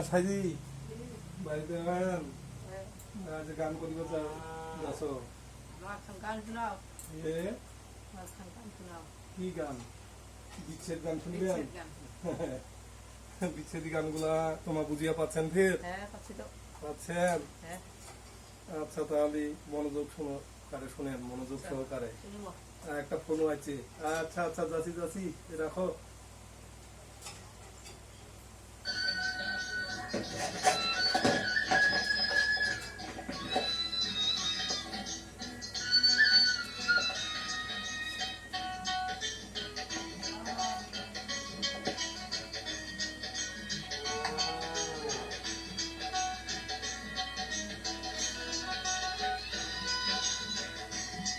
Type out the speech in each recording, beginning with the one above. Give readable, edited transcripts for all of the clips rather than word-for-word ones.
সাইদি বাড়িতে আছেন? আজ গান করিব যাচ্ছ? কি গান? বিচ্ছেদ গান শুনবেন? বিচ্ছেদি গানগুলা তোমার বুঝিয়া পাচ্ছেন? ফের পাচ্ছেন? আচ্ছা, তাহলে মনোযোগ শুনেন, মনোযোগ সহকারে। একটা ফোন আছে। আচ্ছা আচ্ছা, যাচ্ছি রাখো।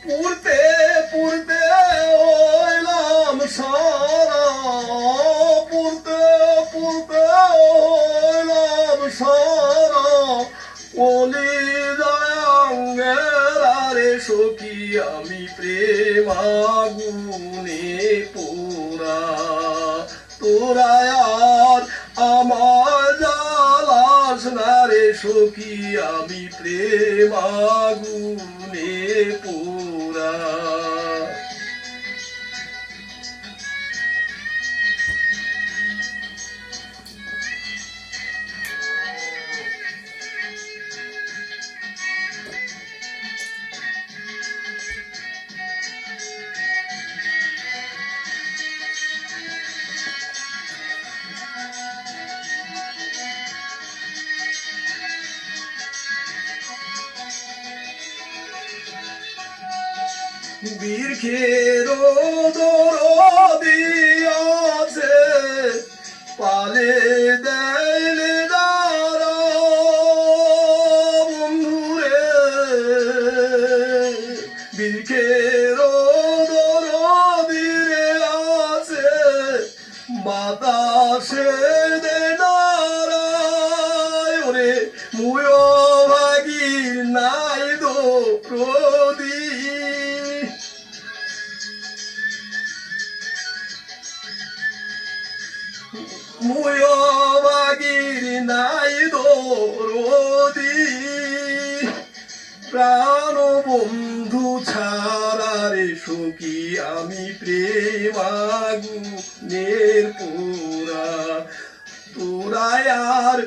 পুরতে পুরতে হইলাম সারা, পুরতে পুরতে হইলাম সারা, কলি জাঙ্গেরারে সখী আমি প্রেম আগুনে পোড়া, তোরা আর আমার জ্বালাস না রে সখী আমি প্রেম আগুনে পোড়া। বীরখেরো দরদি আছে পালে দেয়লে দাঁড়া বন্ধুরে, বীরখেরো দরদি রে আছে বাতাসে দে দাঁড়ায়, ওরে মুয় ভাগির নাই দো প্রদীপ, মুয় বাগির নাই দরদি, প্রাণ বন্ধু ছাড়া রে সখী আমি প্রেম আগুনের পোড়া, তোরা আর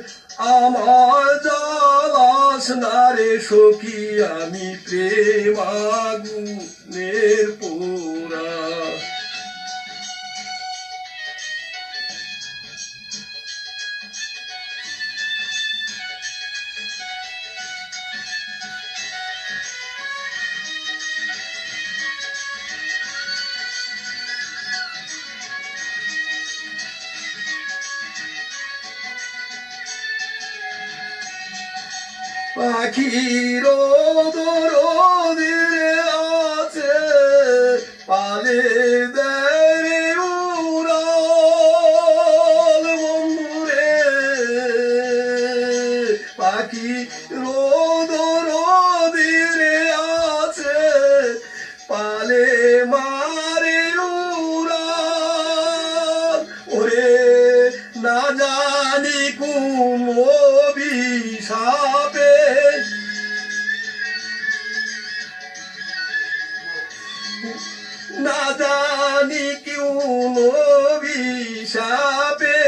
আমার জ্বালাস না রে সখী আমি প্রেম আগুনের পোড়া। পাখির দরদিরে আছে পালে দেয় উড়াল বন্ধুরে, পাখির দরদিরে আছে পালে মারে উড়াল, ওরে না জানি কোন অভিশাপে না জানি কোন অভিশাপে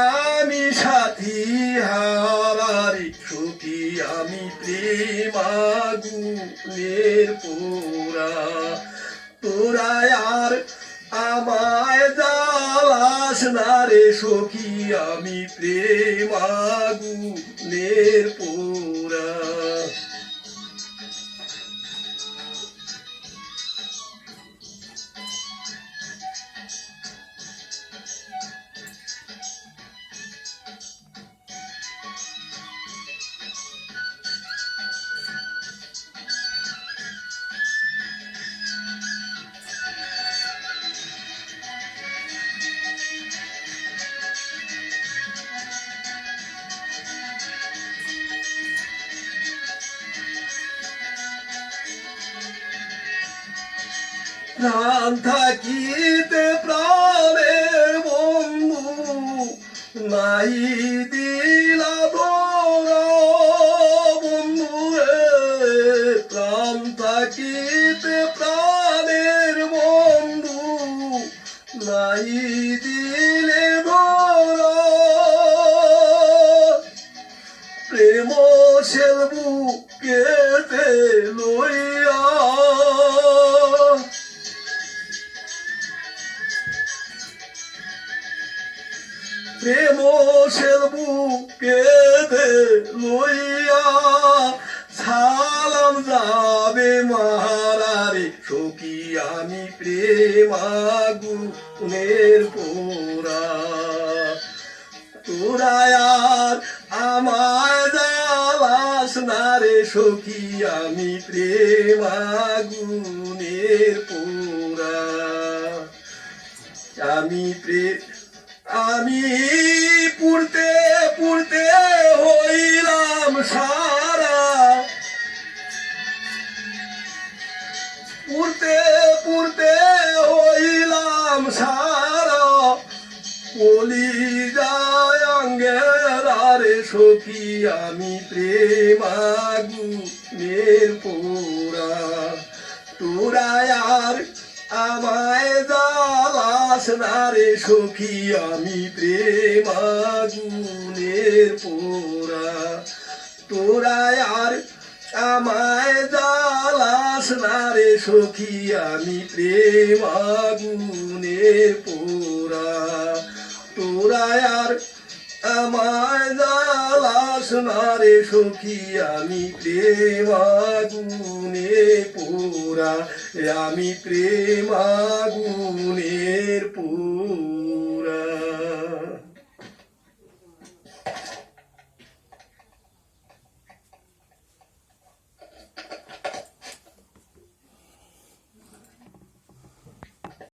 আমি সাথী হারারি সখী আমি প্রেম আগুনের পোড়া, তোরা আর আমায় জ্বালাস না রে সখী আমি প্রেম আগুনের পোড়া। প্রাণ থাকিতে প্রাণের বন্ধু না নাই দিলা ধরা বন্ধুরে প্রাণ থাকিতে প্রাণের বন্ধু নাই দিলে ধরা প্রেম সেলবু কেতে লইয়া প্রেম সেলবু কেতে লইয়া সালাম যাবে মারারে সখী আমি প্রেমাগুনের পোড়া তোরা আর আমায় জ্বালাস না রে সখী আমি প্রেমাগুনের পোড়া আমি পুড়তে পুড়তে হইলাম সারা পুড়তে পুড়তে হইলাম সারা বলি যায় আঙ্গেরারে সখী আমি প্রেমাগুনের পোড়া তোরা আর আমায় জ্বালাস না রে সখী আমি প্রেমাগুনের পোড়া তোরা আর আমায় জ্বালাস না রে সখী আমি প্রেমাগুনের পোড়া তোরা আর আমায় জ্বালাস না রে সখী আমি প্রেমাগুনের পোড়া আমি প্রেমাগুনের পোড়া।